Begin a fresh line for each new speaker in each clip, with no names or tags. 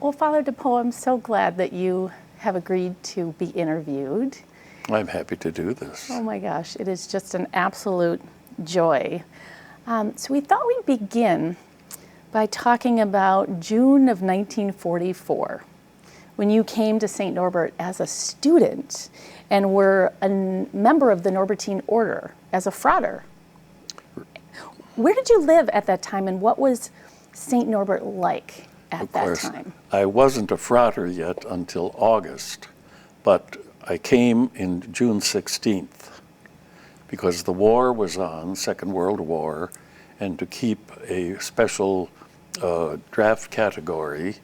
Well, Father De Peaux, I'm so glad that you have agreed to be interviewed.
I'm happy to do this.
Oh my gosh, it is just an absolute joy. So we thought we'd begin by talking about June of 1944, when you came to St. Norbert as a student and were a member of the Norbertine Order as a frater. Where did you live at that time, and what was St. Norbert like at that time?
I wasn't a frater yet until August, but I came in June 16th because the war was on, Second World War, and to keep a special draft category,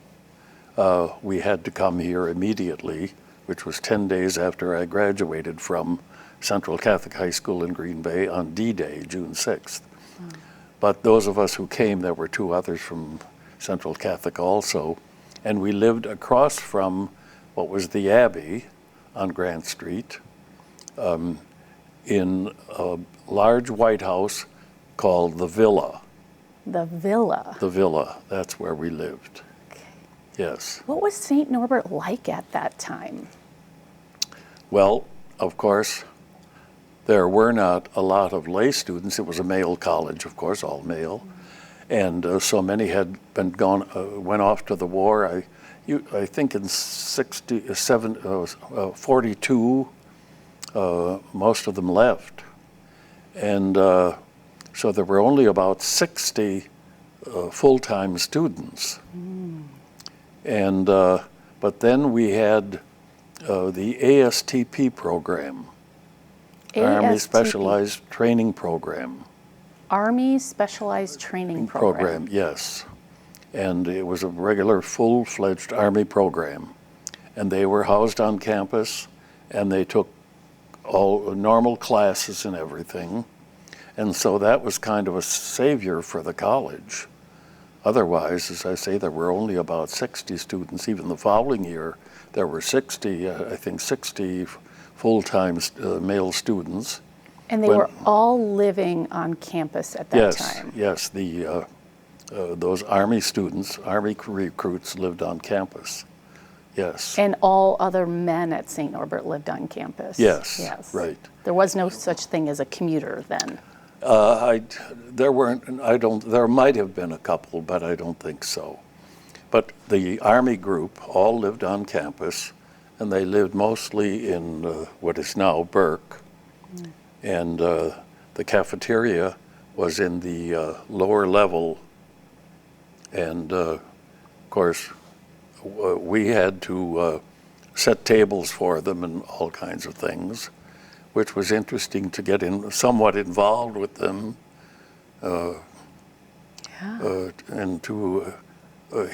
we had to come here immediately, which was 10 days after I graduated from Central Catholic High School in Green Bay on D-Day, June 6th. But those of us who came, there were two others from Central Catholic also, and we lived across from what was the Abbey on Grant Street in a large white house called the Villa.
The Villa?
The Villa, that's where we lived.
Okay.
Yes.
What was St. Norbert like at that time?
Well, of course, there were not a lot of lay students. It was a male college, of course, all male. And so many had been went off to the war. I think in 42, most of them left. And so there were only about 60 full-time students. And but then we had the ASTP program, Army Specialized Training Program.
Army Specialized Training Program.
Yes. And it was a regular full-fledged Army program. And they were housed on campus, and they took all normal classes and everything. And so that was kind of a savior for the college. Otherwise, as I say, there were only about 60 students. Even the following year, there were 60 full-time male students.
And they were all living on campus at that time?
Yes, those Army students, Army recruits lived on campus, yes.
And all other men at St. Norbert lived on campus?
Yes, right.
There was no such thing as a commuter then?
There might have been a couple, but I don't think so. But the Army group all lived on campus, and they lived mostly in what is now Burke. And the cafeteria was in the lower level. And of course, we had to set tables for them and all kinds of things, which was interesting to get somewhat involved with them and to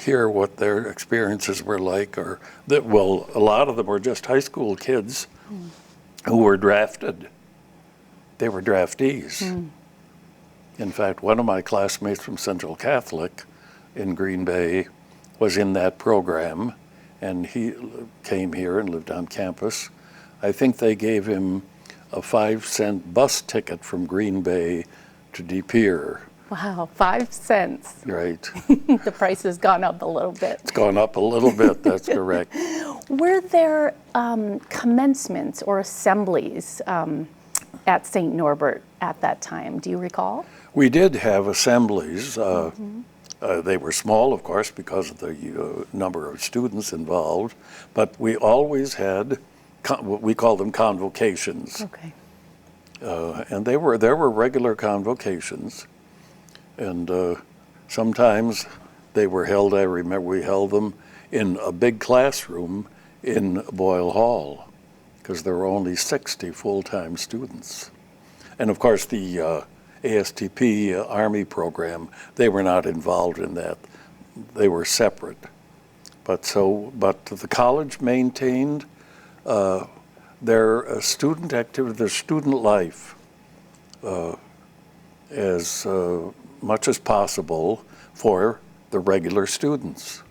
hear what their experiences were like. A lot of them were just high school kids who were drafted. They were draftees. In fact, one of my classmates from Central Catholic in Green Bay was in that program, and he came here and lived on campus. I think they gave him a 5-cent bus ticket from Green Bay to Pere.
Wow, 5 cents.
Right.
The price has gone up a little bit.
It's gone up a little bit, that's correct.
Were there commencements or assemblies at St. Norbert at that time? Do you recall?
We did have assemblies. They were small, of course, because of the number of students involved, but we always had what we call them convocations.
Okay.
And there were regular convocations, and sometimes they were held, I remember we held them in a big classroom in Boyle Hall, because there were only 60 full-time students. And of course the ASTP Army program, they were not involved in that. They were separate. But the college maintained their student activity, their student life as much as possible for the regular students.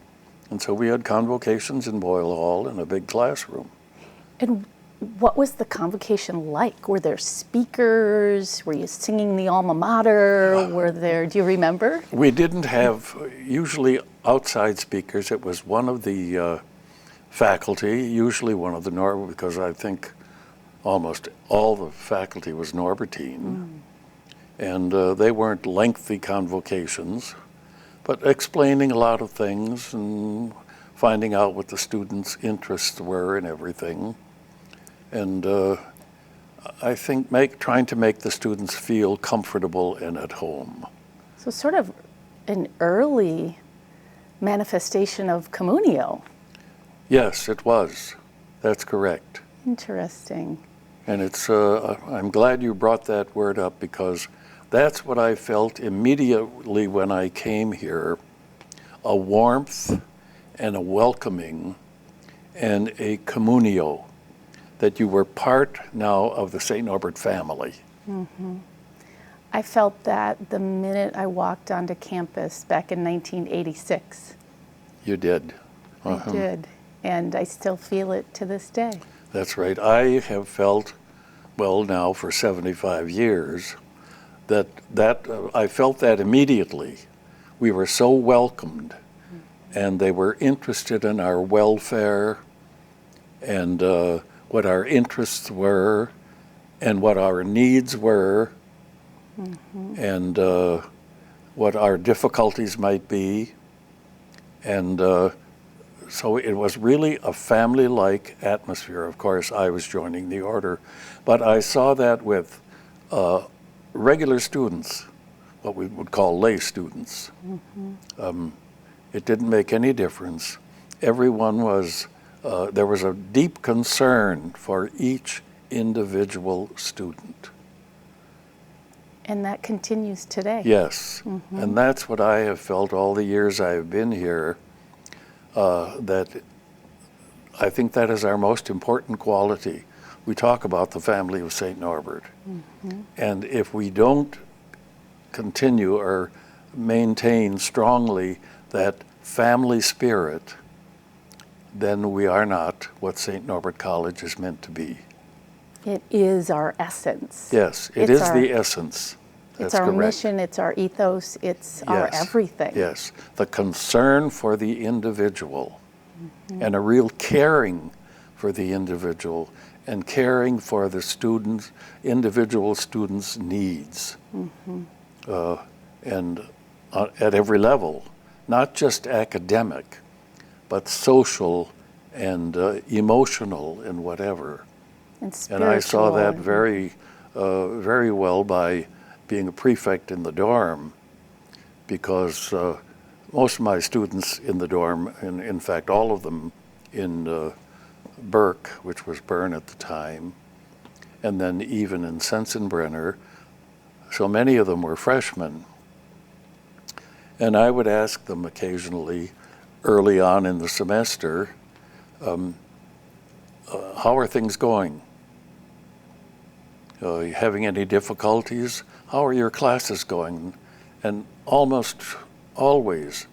And so we had convocations in Boyle Hall in a big classroom.
And what was the convocation like? Were there speakers? Were you singing the alma mater? Do you remember?
We didn't have usually outside speakers. It was one of the faculty, usually one of the because I think almost all the faculty was Norbertine. And they weren't lengthy convocations, but explaining a lot of things and finding out what the students' interests were and everything. And I think trying to make the students feel comfortable and at home.
So sort of an early manifestation of communio.
Yes, it was. That's correct.
Interesting.
And I'm glad you brought that word up, because that's what I felt immediately when I came here, a warmth and a welcoming and a communio, that you were part now of the St. Norbert family.
Mm-hmm. I felt that the minute I walked onto campus back in 1986.
You did.
I did, and I still feel it to this day.
That's right. I have felt, well, now for 75 years, that I felt that immediately. We were so welcomed, and they were interested in our welfare and what our interests were and what our needs were, and what our difficulties might be. And so it was really a family-like atmosphere. Of course, I was joining the order, but I saw that with regular students, what we would call lay students. It didn't make any difference. Everyone was, there was a deep concern for each individual student.
And that continues today.
Yes, and that's what I have felt all the years I've been here, that I think that is our most important quality. We talk about the family of St. Norbert, and if we don't continue or maintain strongly that family spirit, then we are not what St. Norbert College is meant to be.
It is our essence.
Yes, it is the essence. That's
it's our
correct.
mission, it's our ethos, it's our everything.
Yes, the concern for the individual and a real caring for the individual and caring for the students, individual students' needs. And at every level, not just academic, but social and emotional and whatever.
And
I saw that very well by being a prefect in the dorm, because most of my students in the dorm, and in fact all of them in Burke, which was Bern at the time, and then even in Sensenbrenner, so many of them were freshmen. And I would ask them occasionally, early on in the semester, how are things going? Are you having any difficulties? How are your classes going? And almost always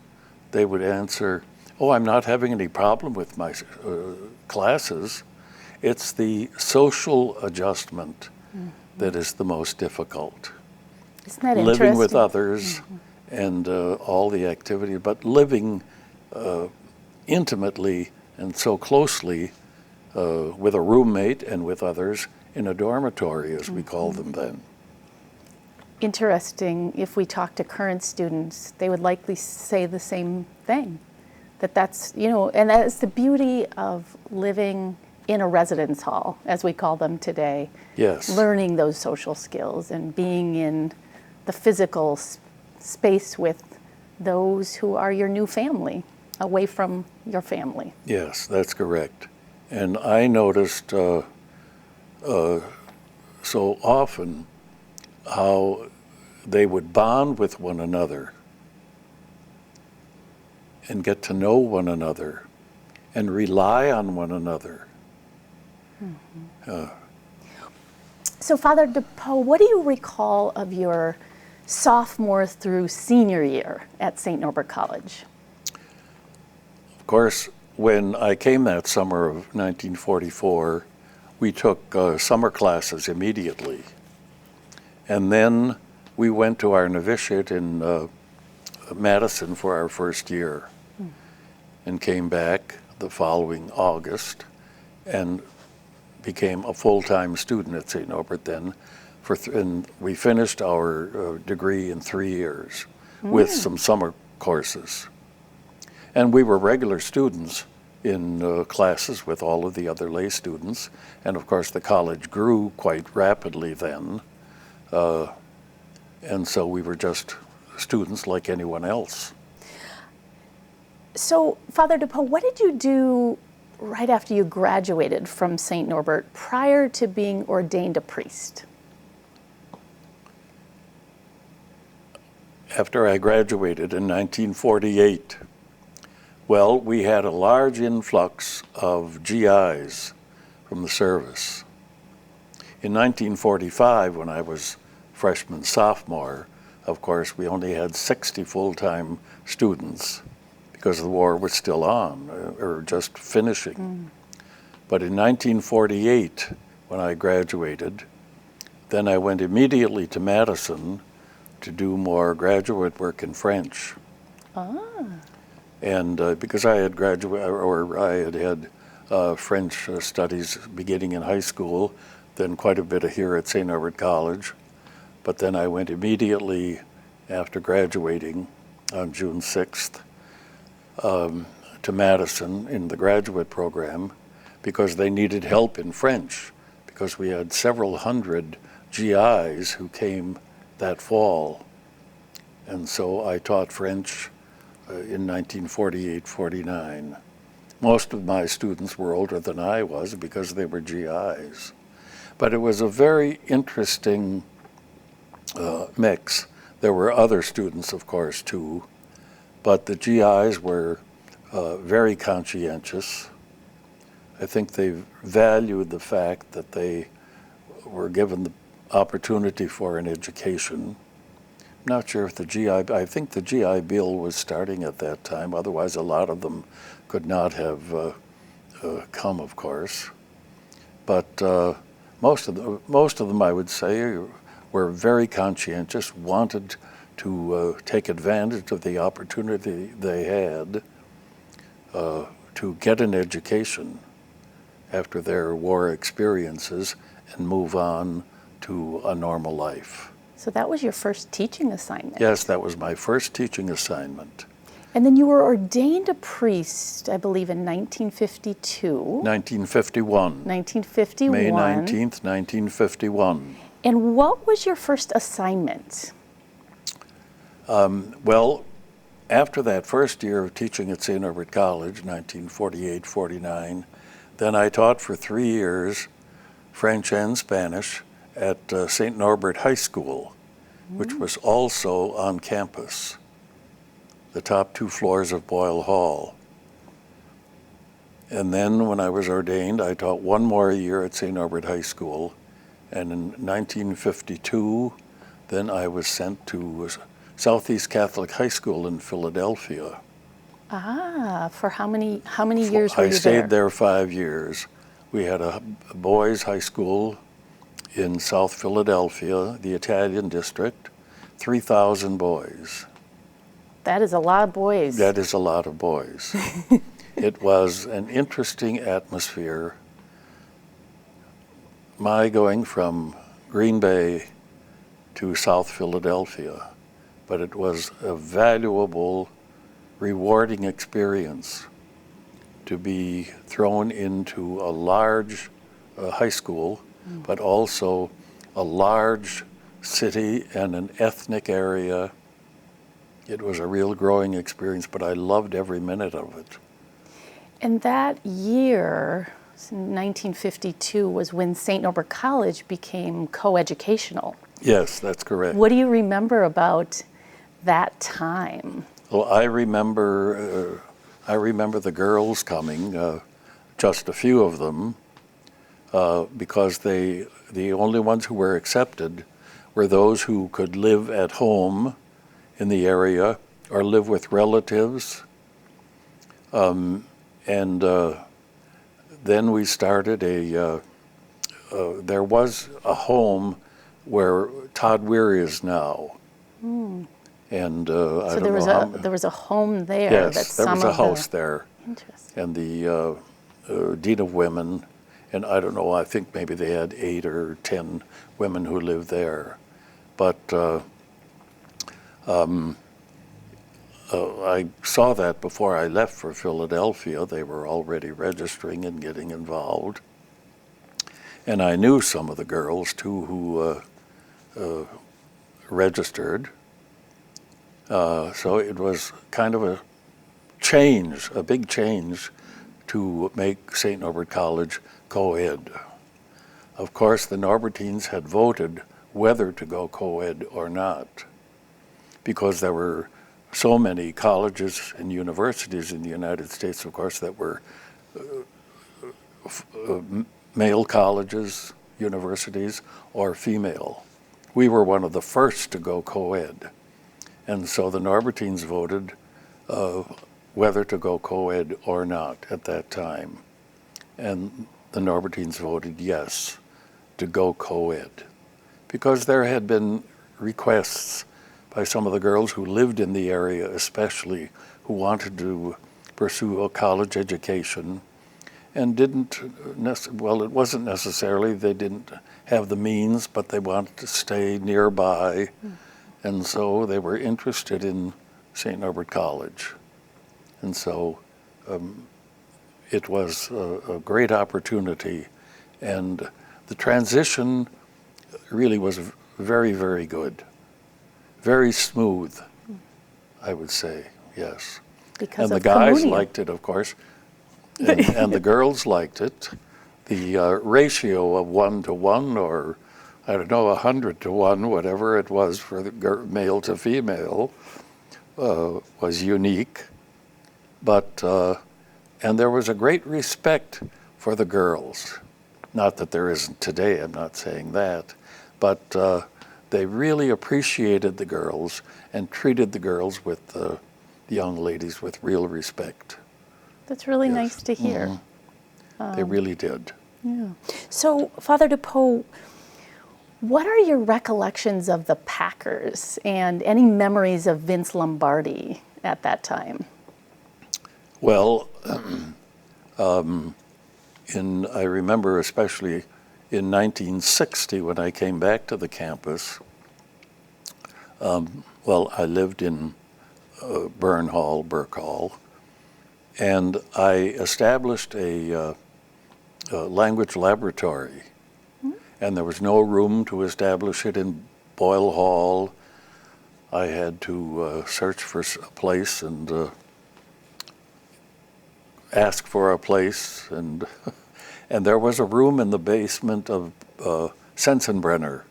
they would answer, oh, I'm not having any problem with my classes. It's the social adjustment that is the most difficult.
Isn't that
living
interesting?
with others and all the activity, but living intimately and so closely with a roommate and with others in a dormitory, as we called them then.
Interesting. If we talk to current students, they would likely say the same thing. That's, and that's the beauty of living in a residence hall, as we call them today.
Yes.
Learning those social skills and being in the physical space with those who are your new family, away from your family.
Yes, that's correct. And I noticed so often how they would bond with one another and get to know one another and rely on one another.
So Father De Peaux, what do you recall of your sophomore through senior year at St. Norbert College?
Of course, when I came that summer of 1944, we took summer classes immediately. And then we went to our novitiate in Madison for our first year and came back the following August and became a full-time student at St. Norbert then. And we finished our degree in 3 years with some summer courses. And we were regular students in classes with all of the other lay students. And of course the college grew quite rapidly then. And so we were just students like anyone else.
So, Father De Peaux, what did you do right after you graduated from St. Norbert prior to being ordained a priest?
After I graduated in 1948, well, we had a large influx of GIs from the service. In 1945, when I was freshman, sophomore, of course, we only had 60 full-time students because the war was still on, or just finishing. But in 1948, when I graduated, then I went immediately to Madison to do more graduate work in French. And because I had had French studies beginning in high school, then quite a bit here at St. Norbert College. But then I went immediately after graduating on June 6th to Madison in the graduate program because they needed help in French, because we had several hundred GIs who came that fall. And so I taught French in 1948-49. Most of my students were older than I was because they were GIs. But it was a very interesting mix. There were other students, of course, too, but the GIs were very conscientious. I think they valued the fact that they were given the opportunity for an education. I'm not sure if I think the GI Bill was starting at that time, otherwise a lot of them could not have come, of course. But most of them, I would say, were very conscientious, wanted to take advantage of the opportunity they had to get an education after their war experiences and move on to a normal life.
So that was your first teaching assignment?
Yes, that was my first teaching assignment.
And then you were ordained a priest, I believe, in 1952.
1951.
1951.
May 19th, 1951.
And what was your first assignment?
Well, after that first year of teaching at St. Norbert College, 1948-49, then I taught for 3 years French and Spanish at St. Norbert High School, which was also on campus, the top 2 floors of Boyle Hall. And then when I was ordained, I taught 1 more year at St. Norbert High School. And in 1952, then I was sent to Southeast Catholic High School in Philadelphia.
For how many years were you there?
I stayed there 5 years. We had a boys' high school in South Philadelphia, the Italian district, 3,000 boys.
That is a lot of boys.
That is a lot of boys. It was an interesting atmosphere. My going from Green Bay to South Philadelphia, but it was a valuable, rewarding experience to be thrown into a large high school, but also a large city and an ethnic area. It was a real growing experience, but I loved every minute of it.
And that year, 1952, was when St. Norbert College became co-educational.
Yes, that's correct.
What do you remember about that time?
Well, I remember the girls coming, just a few of them, because the only ones who were accepted were those who could live at home in the area or live with relatives. And then we started a there was a home where Todd Weir is now. And I
So
don't
there was
know
there was a home there.
yes,
that
there was
some
a
of
house
the,
there.
Interesting.
And the Dean of Women, and I don't know, I think maybe they had 8 or 10 women who lived there. But I saw that before I left for Philadelphia. They were already registering and getting involved. And I knew some of the girls, too, who registered. So it was kind of a change, a big change, to make St. Norbert College co-ed. Of course, the Norbertines had voted whether to go co-ed or not, because there were so many colleges and universities in the United States, of course, that were male colleges, universities, or female. We were one of the first to go co-ed. And so the Norbertines voted whether to go co-ed or not at that time. And the Norbertines voted yes to go co-ed, because there had been requests by some of the girls who lived in the area, especially, who wanted to pursue a college education and didn't, well, it wasn't necessarily they didn't have the means, but they wanted to stay nearby. And so they were interested in St. Norbert College. And so it was a great opportunity. And the transition really was very, very good. Very smooth, I would say, yes.
Because
and
of
the guys
communion.
liked it, of course, and the girls liked it. The ratio of 1 to 1, or I don't know, 100 to 1, whatever it was for the male to female, was unique. But, and there was a great respect for the girls. Not that there isn't today, I'm not saying that, but they really appreciated the girls and treated the girls with the young ladies with real respect.
That's really
Yes.
nice to hear.
They really did.
Yeah. So, Father De Peaux, what are your recollections of the Packers and any memories of Vince Lombardi at that time?
Well, I remember especially in 1960 when I came back to the campus. Well, I lived in Burke Hall, and I established a language laboratory. And there was no room to establish it in Boyle Hall. I had to search for a place and ask for a place, and and there was a room in the basement of Sensenbrenner,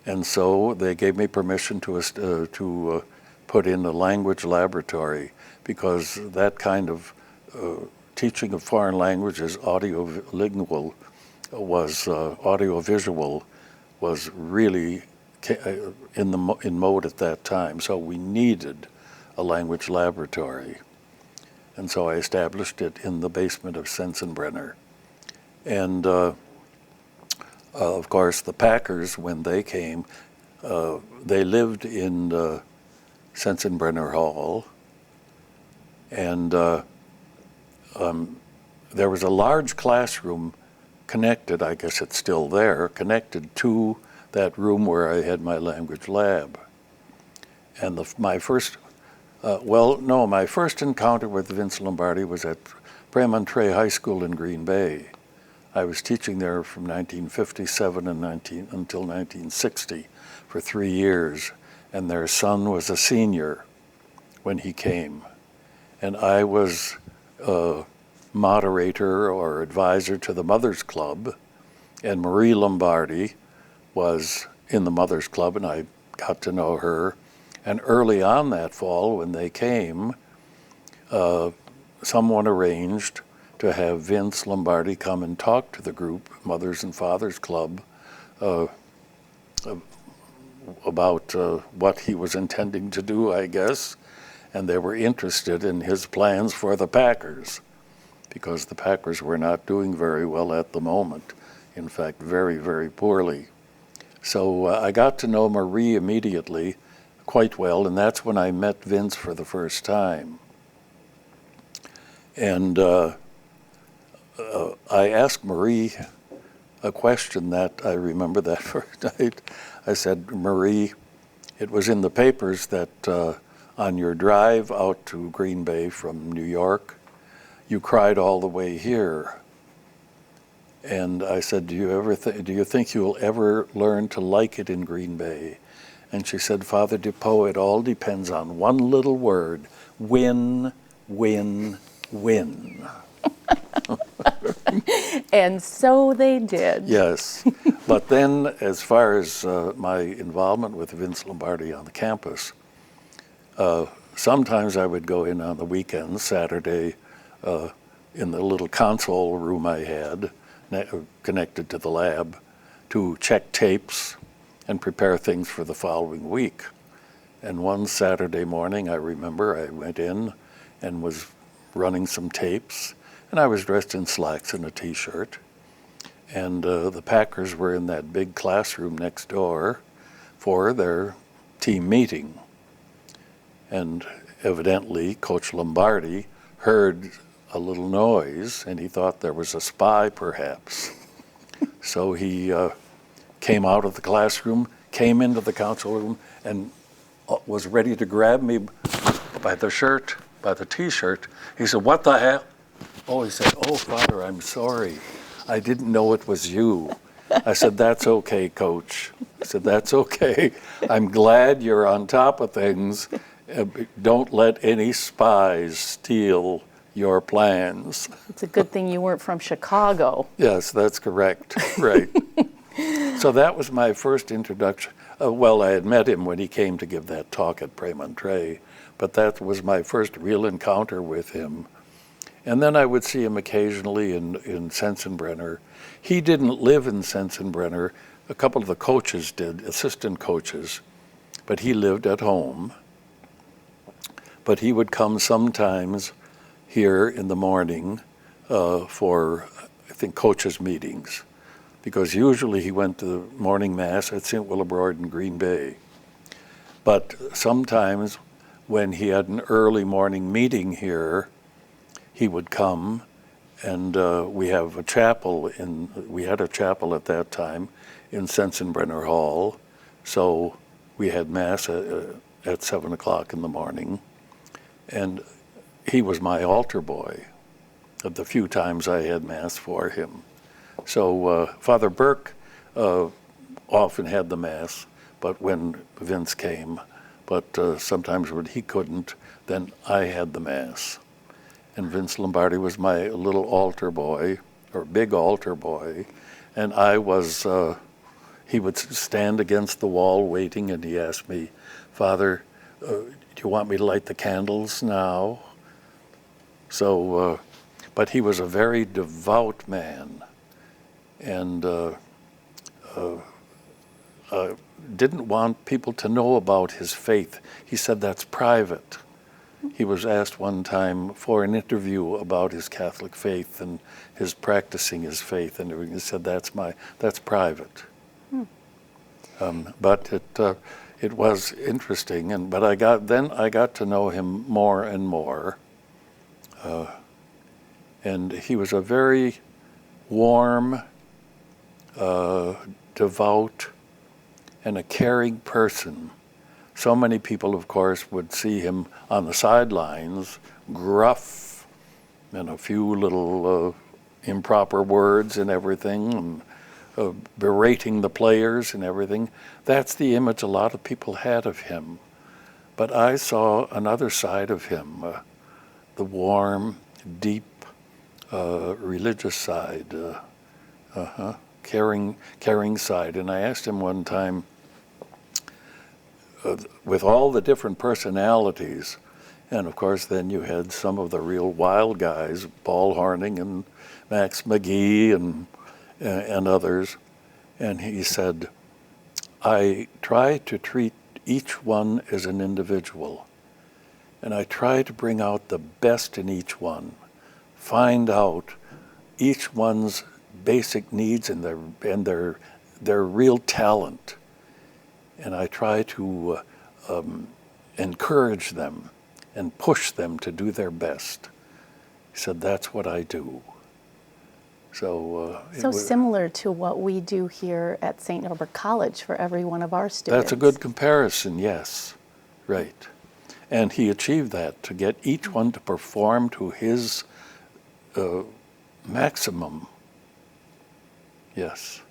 and so they gave me permission to put in a language laboratory, because that kind of teaching of foreign languages, audiolingual, was audiovisual, was really in mode at that time. So we needed a language laboratory. And so I established it in the basement of Sensenbrenner. And of course, the Packers, when they came, they lived in Sensenbrenner Hall. And there was a large classroom connected, I guess it's still there, connected to that room where I had my language lab. And my first encounter with Vince Lombardi was at Premontre High School in Green Bay. I was teaching there from 1957 until 1960 for 3 years, and their son was a senior when he came. And I was moderator or advisor to the Mothers Club, and Marie Lombardi was in the Mothers Club, and I got to know her. And early on that fall, when they came, someone arranged to have Vince Lombardi come and talk to the group, Mothers and Fathers Club, about what he was intending to do, I guess. And they were interested in his plans for the Packers, because the Packers were not doing very well at the moment in fact, very, very poorly. So I got to know Marie immediately quite well, and that's when I met Vince for the first time. And I asked Marie a question that I remember that first night. I said, Marie, it was in the papers that on your drive out to Green Bay from New York, you cried all the way here. And I said, do you think you'll ever learn to like it in Green Bay? And she said, Father De Peaux, it all depends on one little word: win, win, win.
And so they did.
Yes. But then, as far as my involvement with Vince Lombardi on the campus, sometimes I would go in on the weekends, Saturday, in the little console room I had, connected to the lab, to check tapes and prepare things for the following week. And one Saturday morning, I remember I went in and was running some tapes, and I was dressed in slacks and a t-shirt. And the Packers were in that big classroom next door for their team meeting. And evidently, Coach Lombardi heard a little noise, and he thought there was a spy, perhaps. So he came out of the classroom, came into the council room, and was ready to grab me by the shirt, by the t-shirt. He said, what the hell? Oh, he said, oh, Father, I'm sorry. I didn't know it was you. I said, that's okay, Coach. I said, that's okay. I'm glad you're on top of things. Don't let any spies steal your plans.
It's a good thing you weren't from Chicago.
Yes, that's correct. Right. So that was my first introduction. Well, I had met him when he came to give that talk at Premontre, but that was my first real encounter with him. And then I would see him occasionally in Sensenbrenner. He didn't live in Sensenbrenner. A couple of the coaches did, assistant coaches, but he lived at home. But he would come sometimes here in the morning for, I think, coaches' meetings, because usually he went to the morning mass at St. Willibrord in Green Bay. But sometimes when he had an early morning meeting here, he would come, and we had a chapel at that time in Sensenbrenner Hall, so we had mass at 7 o'clock in the morning, and he was my altar boy of the few times I had mass for him. So Father Burke often had the mass, but when Vince came, but sometimes when he couldn't, then I had the mass. And Vince Lombardi was my little altar boy, or big altar boy, and I was, he would stand against the wall waiting, and he asked me, Father, do you want me to light the candles now? So, but he was a very devout man, and didn't want people to know about his faith. He said that's private. He was asked one time for an interview about his Catholic faith and his practicing his faith, and he said that's private. But it was interesting, but I got to know him more and more, and he was a very warm, devout, and a caring person. So many people, of course, would see him on the sidelines, gruff, and a few little improper words and everything, and berating the players and everything. That's the image a lot of people had of him. But I saw another side of him, the warm, deep, religious side, caring side. And I asked him one time, with all the different personalities, and of course then you had some of the real wild guys, Paul Horning and Max McGee and others, and he said, I try to treat each one as an individual, and I try to bring out the best in each one, find out each one's basic needs and their real talent. And I try to encourage them and push them to do their best. He said, that's what I do. So
Similar to what we do here at St. Norbert College for every one of our students.
That's a good comparison, yes. Right. And he achieved that, to get each one to perform to his maximum. Yes.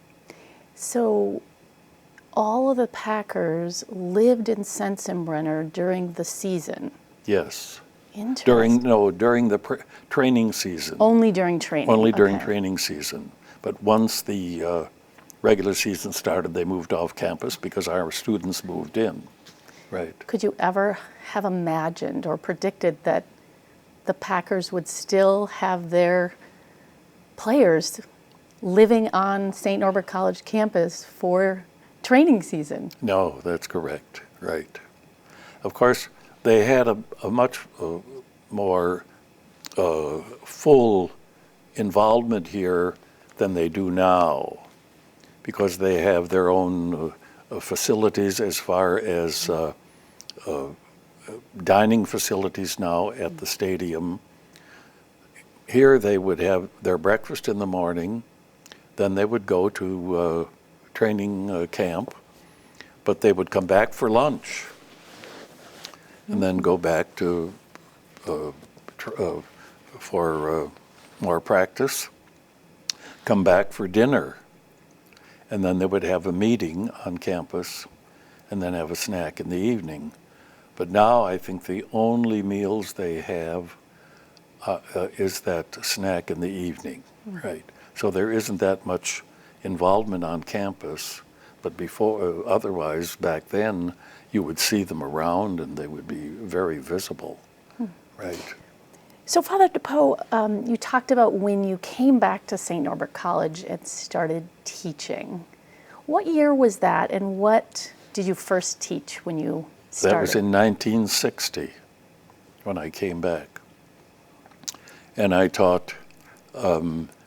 So
all of the Packers lived in Sensenbrenner during the season?
Yes.
Interesting.
During the training season.
Only during training?
Only during training season. But once the regular season started, they moved off campus because our students moved in. Right.
Could you ever have imagined or predicted that the Packers would still have their players living on St. Norbert College campus for training season?
No, that's correct. Right. Of course, they had a much more full involvement here than they do now, because they have their own facilities as far as dining facilities now at the stadium. Here they would have their breakfast in the morning, then they would go to training camp, but they would come back for lunch and then go back to for more practice, come back for dinner, and then they would have a meeting on campus and then have a snack in the evening. But now I think the only meals they have is that snack in the evening, right? So there isn't that much involvement on campus, but before, otherwise back then, you would see them around and they would be very visible, right?
So Father De Peaux, you talked about when you came back to St. Norbert College and started teaching. What year was that, and what did you first teach when you started?
That was in 1960 when I came back. And I taught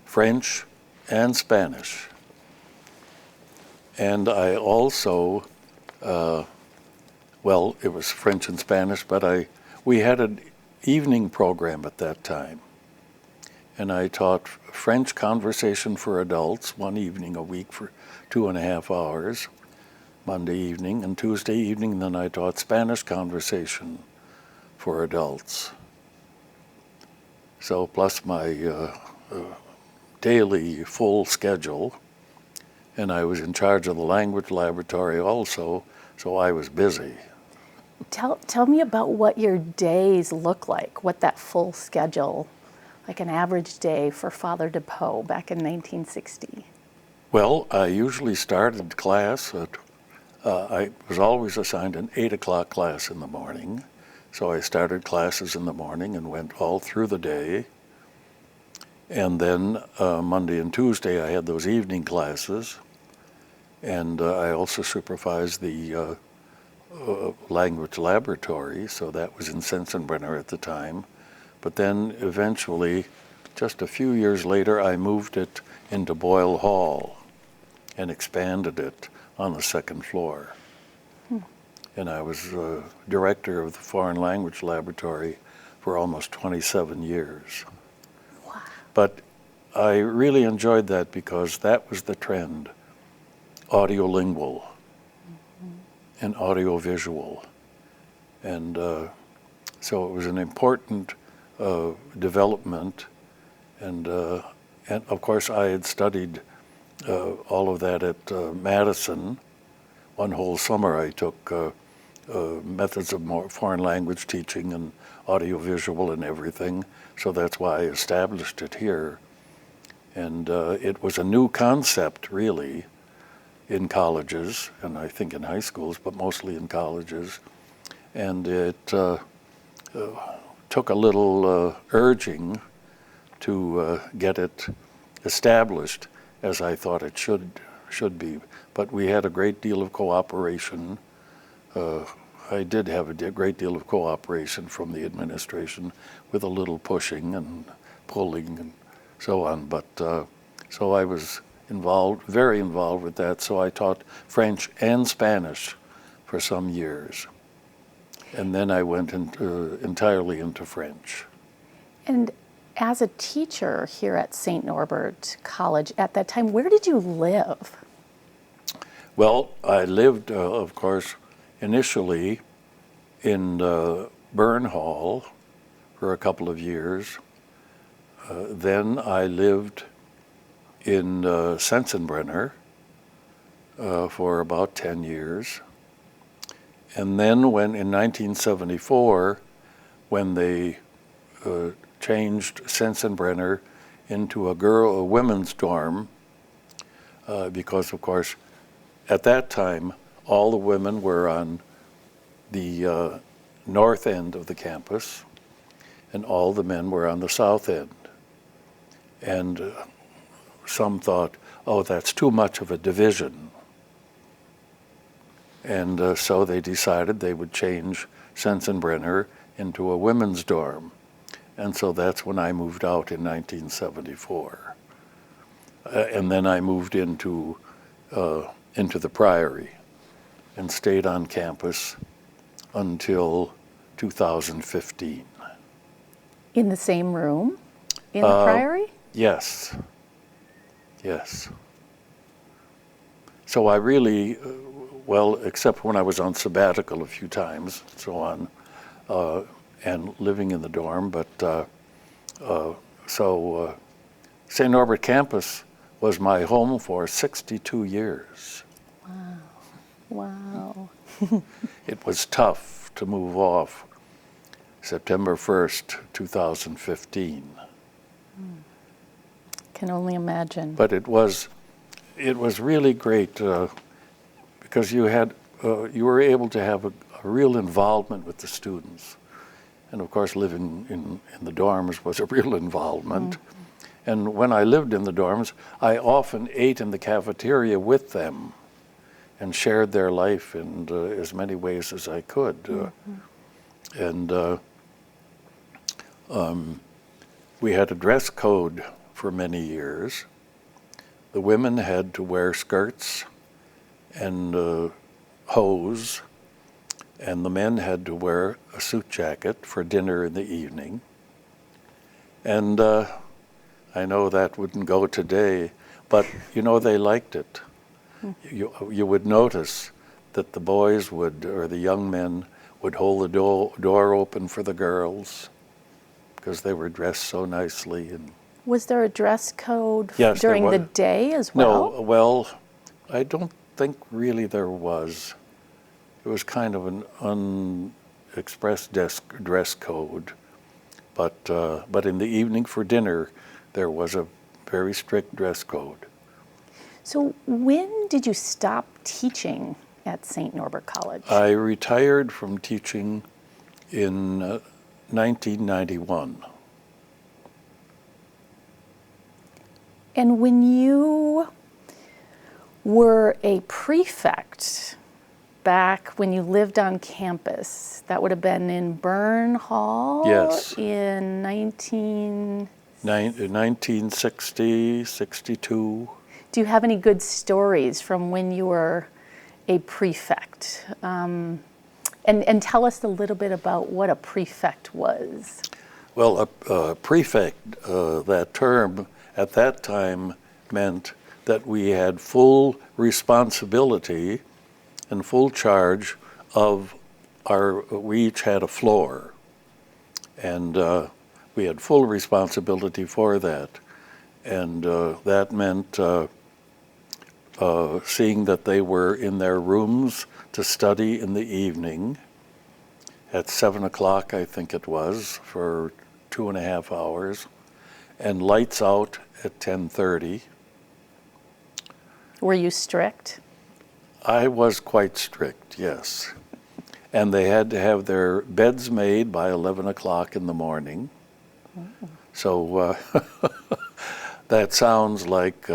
French and Spanish. And I also, well, it was French and Spanish, but we had an evening program at that time. And I taught French conversation for adults one evening a week for 2.5 hours, Monday evening, and Tuesday evening, then I taught Spanish conversation for adults. So plus my daily full schedule, and I was in charge of the language laboratory also, so I was busy.
Tell me about what your days look like, what that full schedule, like an average day for Father De Peaux back in 1960.
Well, I usually started class at, I was always assigned an 8 o'clock class in the morning. So I started classes in the morning and went all through the day. And then Monday and Tuesday I had those evening classes. And I also supervised the language laboratory, so that was in Sensenbrenner at the time. But then eventually, just a few years later, I moved it into Boyle Hall and expanded it on the second floor. And I was director of the Foreign Language Laboratory for almost 27 years.
Wow.
But I really enjoyed that because that was the trend, audiolingual and audiovisual. And so it was an important development. And of course I had studied all of that at Madison. One whole summer I took methods of foreign language teaching and audiovisual and everything. So that's why I established it here. And it was a new concept, really, in colleges, and I think in high schools, but mostly in colleges. And it took a little urging to get it established as I thought it should be. But we had a great deal of cooperation. I did have a great deal of cooperation from the administration with a little pushing and pulling and so on. But So I was involved, very involved with that. So I taught French and Spanish for some years. And then I went entirely into French.
And as a teacher here at St. Norbert College at that time, where did you live?
Well, I lived, of course, initially in Burn Hall for a couple of years. Then I lived in Sensenbrenner for about 10 years. And then when in 1974, when they changed Sensenbrenner into a women's dorm, because of course at that time all the women were on the north end of the campus and all the men were on the south end. And some thought, oh, that's too much of a division. And so they decided they would change Sensenbrenner into a women's dorm. And so that's when I moved out in 1974. And then I moved into the Priory and stayed on campus until 2015.
In the same room? In the Priory?
Yes. Yes. So I really, well, except when I was on sabbatical a few times and so on, and living in the dorm, but St. Norbert campus was my home for 62 years.
Wow. Wow.
It was tough to move off September 1st, 2015.
Can only imagine.
But it was really great because you were able to have a real involvement with the students. And of course, living in the dorms was a real involvement. Mm-hmm. And when I lived in the dorms, I often ate in the cafeteria with them and shared their life in as many ways as I could. Mm-hmm. And we had a dress code for many years. The women had to wear skirts and hose, and the men had to wear a suit jacket for dinner in the evening. And I know that wouldn't go today, but you know, they liked it. You would notice that the boys would, or the young men, would hold the door open for the girls because they were dressed so nicely. And
was there a dress code
yes,
during the day as well?
No, well, I don't think really there was. It was kind of an unexpressed dress code, but in the evening for dinner, there was a very strict dress code. So
when did you stop teaching at St. Norbert College?
I retired from teaching in 1991.
And when you were a prefect back when you lived on campus, that would have been in Burn Hall?
Yes.
In
1960, 62.
Do you have any good stories from when you were a prefect? And tell us a little bit about what a prefect was.
Well, a prefect, that term at that time meant that we had full responsibility and full charge of we each had a floor. And we had full responsibility for that. And that meant seeing that they were in their rooms to study in the evening at 7 o'clock, I think it was, for 2.5 hours, and lights out at 10:30.
Were you strict?
I was quite strict, yes. And they had to have their beds made by 11 o'clock in the morning. Mm-hmm. So that sounds like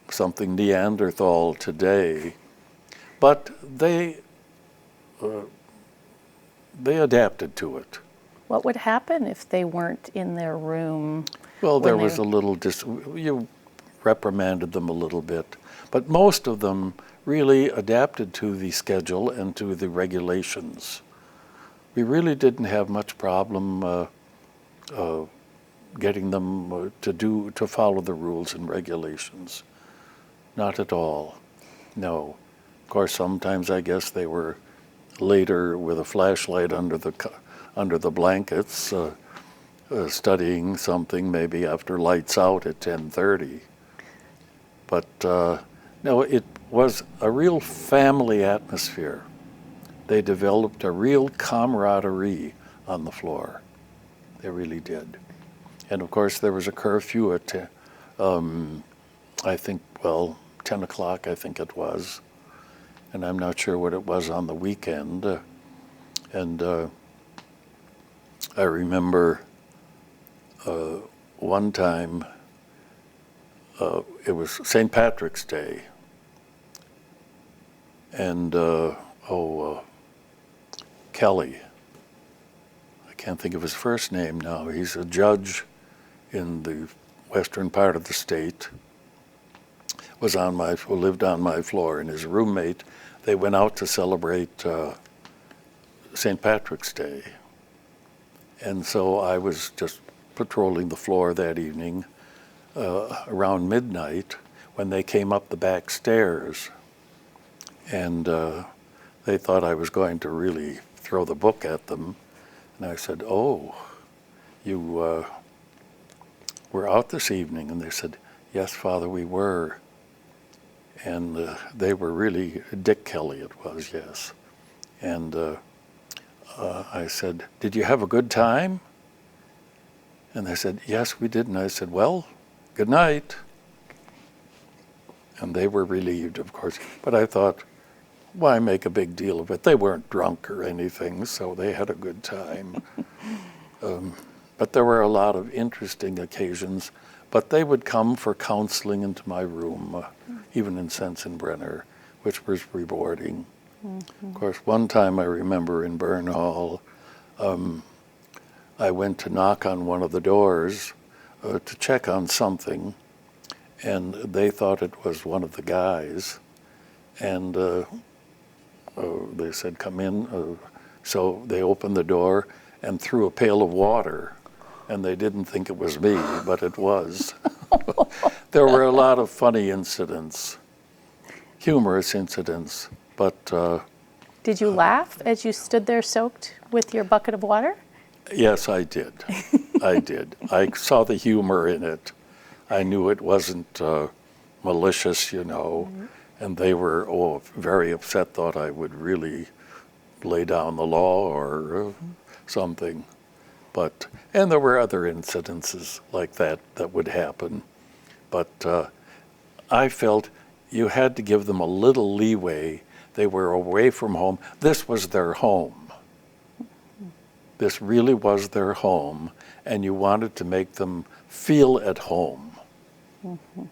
something Neanderthal today, but they adapted to it.
What would happen if they weren't in their room?
Well, there was a little reprimanded them a little bit. But most of them really adapted to the schedule and to the regulations. We really didn't have much problem getting them to follow the rules and regulations. Not at all. No. Of course, sometimes I guess they were later with a flashlight under the blankets, studying something maybe after lights out at 10:30. But no, it was a real family atmosphere. They developed a real camaraderie on the floor. They really did. And of course, there was a curfew at, I think, 10 o'clock, I think it was. And I'm not sure what it was on the weekend. I remember one time, it was St. Patrick's Day. And, Kelly, I can't think of his first name now. He's a judge in the western part of the state, who lived on my floor, and his roommate, they went out to celebrate St. Patrick's Day. And so I was just patrolling the floor that evening around midnight when they came up the back stairs. And they thought I was going to really throw the book at them. And I said, "Oh, you were out this evening?" And they said, "Yes, Father, we were." And they were really, Dick Kelly it was, yes. And I said, "Did you have a good time?" And they said, "Yes, we did." And I said, "Well, good night." And they were relieved, of course. But I thought, why make a big deal of it? They weren't drunk or anything, so they had a good time. But there were a lot of interesting occasions. But they would come for counseling into my room, even in Sensenbrenner, which was rewarding. Mm-hmm. Of course, one time I remember in Byrne Hall, I went to knock on one of the doors to check on something, and they thought it was one of the guys. And they said, "Come in." So they opened the door and threw a pail of water. And they didn't think it was me, but it was. There were a lot of funny incidents, humorous incidents, but...
Did you laugh as you stood there soaked with your bucket of water?
Yes, I did. I did. I saw the humor in it. I knew it wasn't malicious, mm-hmm. And they were very upset, thought I would really lay down the law or something. And there were other incidences like that would happen. But I felt you had to give them a little leeway. They were away from home. This was their home. This really was their home, and you wanted to make them feel at home.
Mm-hmm.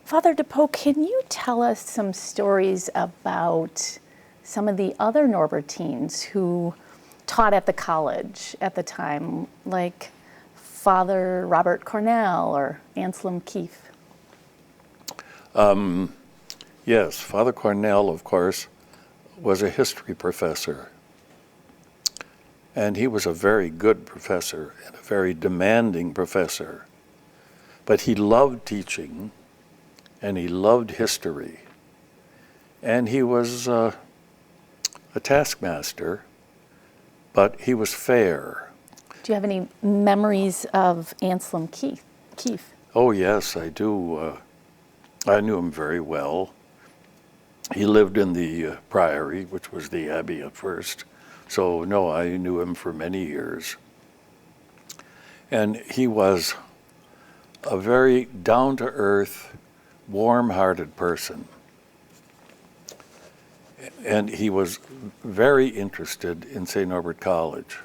Father De Peaux, can you tell us some stories about some of the other Norbertines who taught at the college at the time, like Father Robert Cornell or Anselm Keefe?
Yes, Father Cornell, of course, was a history professor. And he was a very good professor and a very demanding professor. But he loved teaching, and he loved history. And he was a taskmaster, but he was fair.
Do you have any memories of Anselm Keefe?
Oh, yes, I do. I knew him very well. He lived in the priory, which was the abbey at first. So, no, I knew him for many years. And he was a very down-to-earth, warm-hearted person. And he was very interested in St. Norbert College.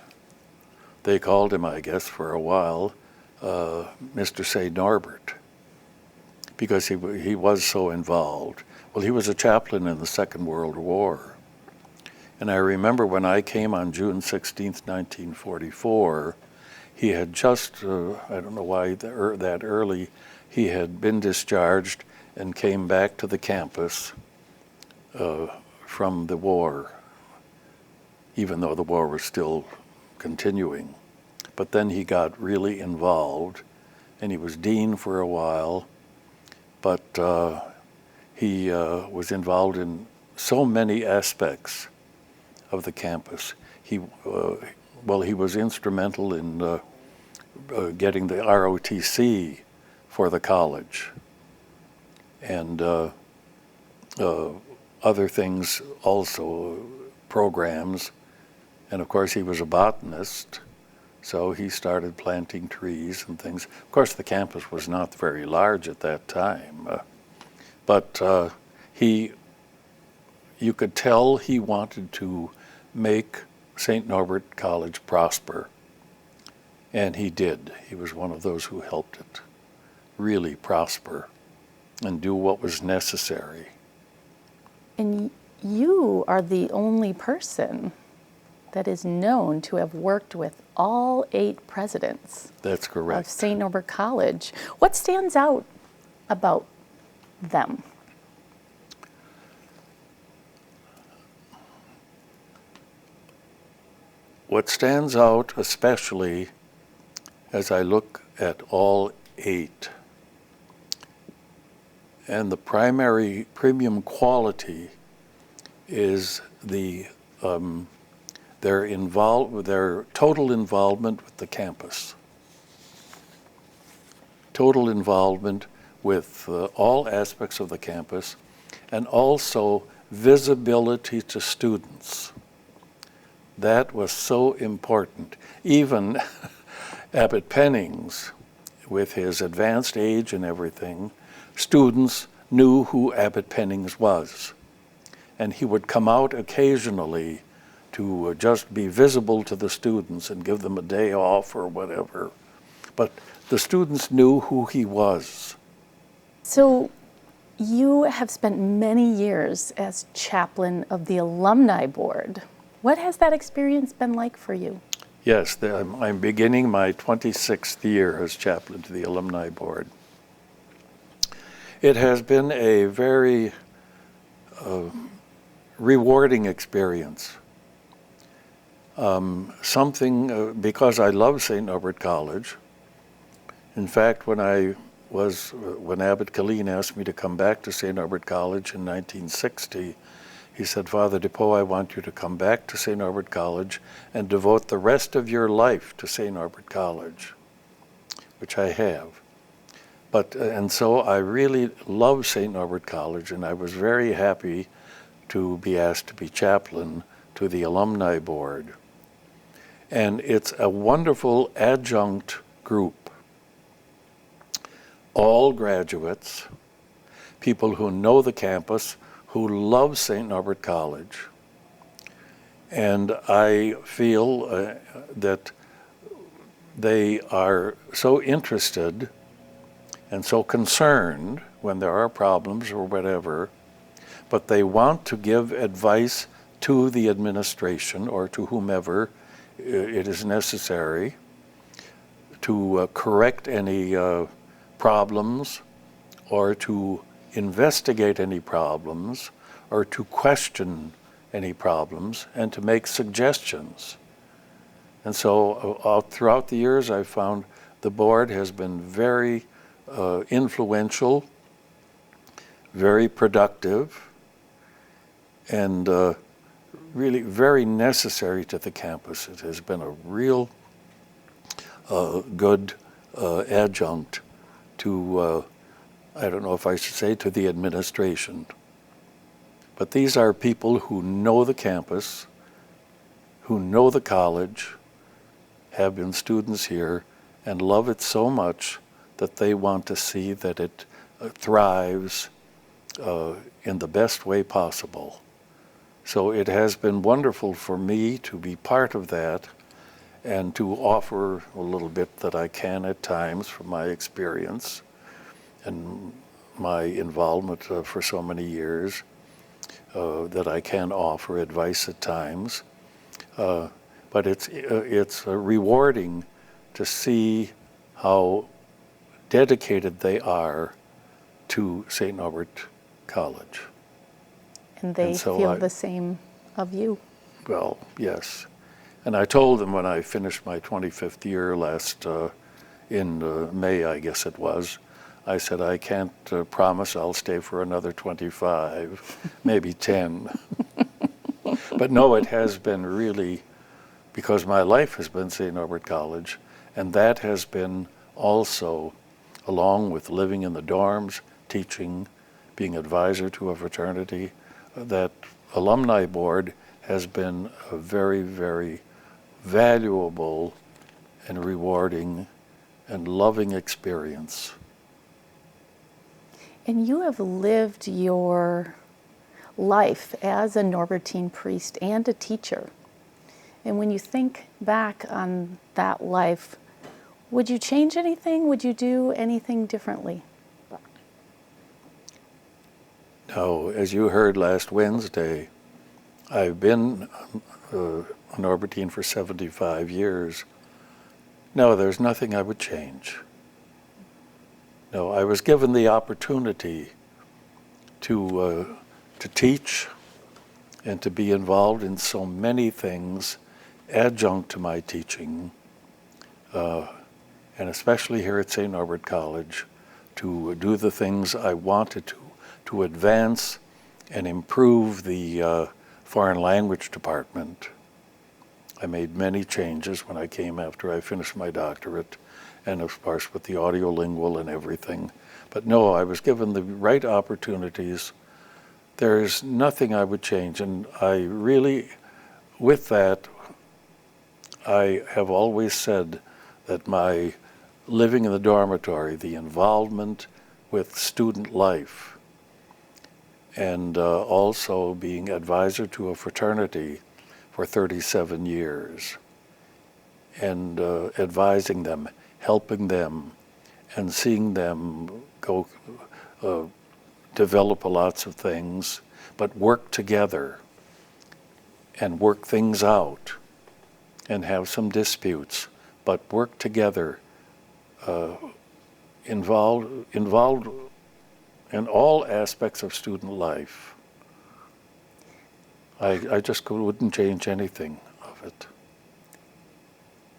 They called him, I guess, for a while, Mr. St. Norbert, because he was so involved. Well, he was a chaplain in the Second World War. And I remember when I came on June 16th, 1944, he had just, I don't know why that early, he had been discharged and came back to the campus from the war, even though the war was still continuing. But then he got really involved, and he was dean for a while, but he was involved in so many aspects of the campus. He was instrumental in getting the ROTC for the college, and other things also, programs. And of course he was a botanist, so he started planting trees and things. Of course the campus was not very large at that time, but you could tell he wanted to make St. Norbert College prosper. And he did. He was one of those who helped it really prosper and do what was necessary.
And you are the only person that is known to have worked with all 8 presidents.
That's correct.
Of St. Norbert College. What stands out about them?
What stands out especially as I look at all 8, and the primary premium quality is their total involvement with the campus, total involvement with all aspects of the campus, and also visibility to students. That was so important. Even Abbot Pennings, with his advanced age and everything, students knew who Abbot Pennings was. And he would come out occasionally to just be visible to the students and give them a day off or whatever. But the students knew who he was.
So you have spent many years as chaplain of the alumni board. What has that experience been like for you?
Yes, I'm beginning my 26th year as chaplain to the alumni board. It has been a very rewarding experience. Because I love St. Norbert College. In fact, when Abbot Killeen asked me to come back to St. Norbert College in 1960, he said, "Father De Peaux, I want you to come back to St. Norbert College and devote the rest of your life to St. Norbert College," which I have. And so I really love St. Norbert College, and I was very happy to be asked to be chaplain to the alumni board. And it's a wonderful adjunct group. All graduates, people who know the campus, who love St. Norbert College. And I feel that they are so interested and so concerned when there are problems or whatever, but they want to give advice to the administration or to whomever it is necessary to correct any problems or to investigate any problems or to question any problems and to make suggestions. And so throughout the years I've found the board has been very influential, very productive, and really very necessary to the campus. It has been a real good adjunct to, I don't know if I should say, to the administration. But these are people who know the campus, who know the college, have been students here, and love it so much that they want to see that it thrives in the best way possible. So it has been wonderful for me to be part of that and to offer a little bit that I can at times from my experience and my involvement for so many years, that I can offer advice at times. But it's rewarding to see how dedicated they are to St. Norbert College.
And they
so
feel the same of you.
Well, yes. And I told them when I finished my 25th year in May, I guess it was, I said, I can't promise I'll stay for another 25, maybe 10. But no, it has been really, because my life has been St. Norbert College, and that has been also, along with living in the dorms, teaching, being advisor to a fraternity, that alumni board has been a very, very valuable and rewarding and loving experience.
And you have lived your life as a Norbertine priest and a teacher. And when you think back on that life, would you change anything? Would you do anything differently?
No, as you heard last Wednesday, I've been a Norbertine for 75 years. No, there's nothing I would change. No, I was given the opportunity to teach and to be involved in so many things adjunct to my teaching, and especially here at St. Norbert College, to do the things I wanted to advance and improve the foreign language department. I made many changes when I came after I finished my doctorate, and of course with the audiolingual and everything. But no, I was given the right opportunities. There's nothing I would change, and I really, with that, I have always said that my living in the dormitory, the involvement with student life, and also being advisor to a fraternity for 37 years, and advising them, helping them, and seeing them go develop lots of things, but work together and work things out and have some disputes, but work together, involved in all aspects of student life. I just wouldn't change anything of it.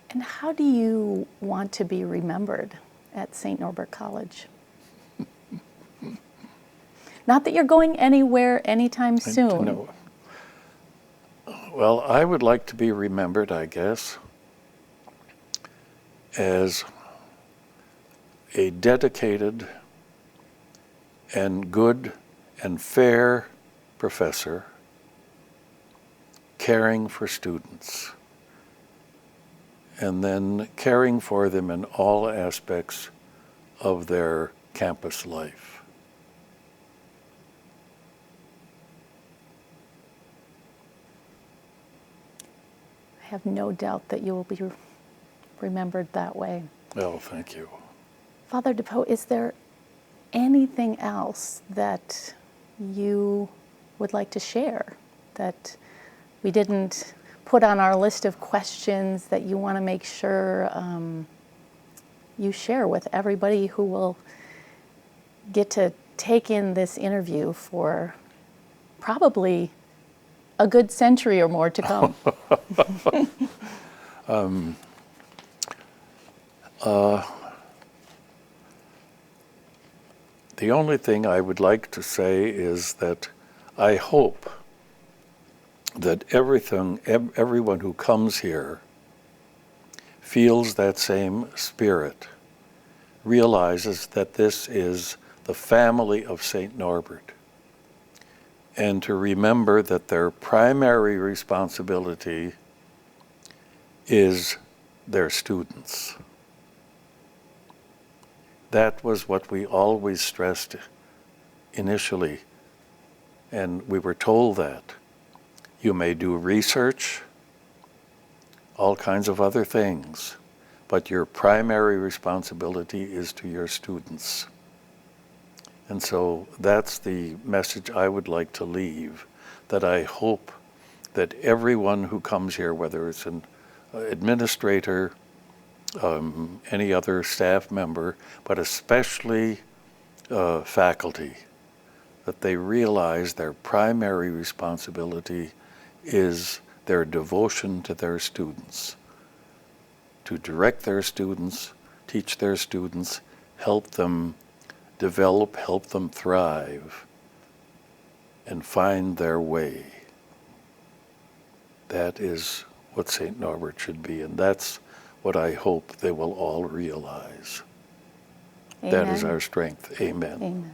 And how do you want to be remembered at St. Norbert College? Not that you're going anywhere anytime soon.
No. Well, I would like to be remembered, I guess, as a dedicated and good and fair professor caring for students, and then caring for them in all aspects of their campus life.
I have no doubt that you will be remembered that way.
Well, thank you.
Father De Peaux, is there anything else that you would like to share that we didn't put on our list of questions that you want to make sure you share with everybody who will get to take in this interview for probably a good century or more to come?
The only thing I would like to say is that I hope that everyone who comes here feels that same spirit, realizes that this is the family of St. Norbert, and to remember that their primary responsibility is their students. That was what we always stressed initially, and we were told that. You may do research, all kinds of other things, but your primary responsibility is to your students. And so that's the message I would like to leave, that I hope that everyone who comes here, whether it's an administrator any other staff member, but especially faculty, that they realize their primary responsibility is their devotion to their students, to direct their students, teach their students, help them develop, help them thrive, and find their way. That is what St. Norbert should be, and that's what I hope they will all realize.
Amen.
That is our strength. Amen.
Amen.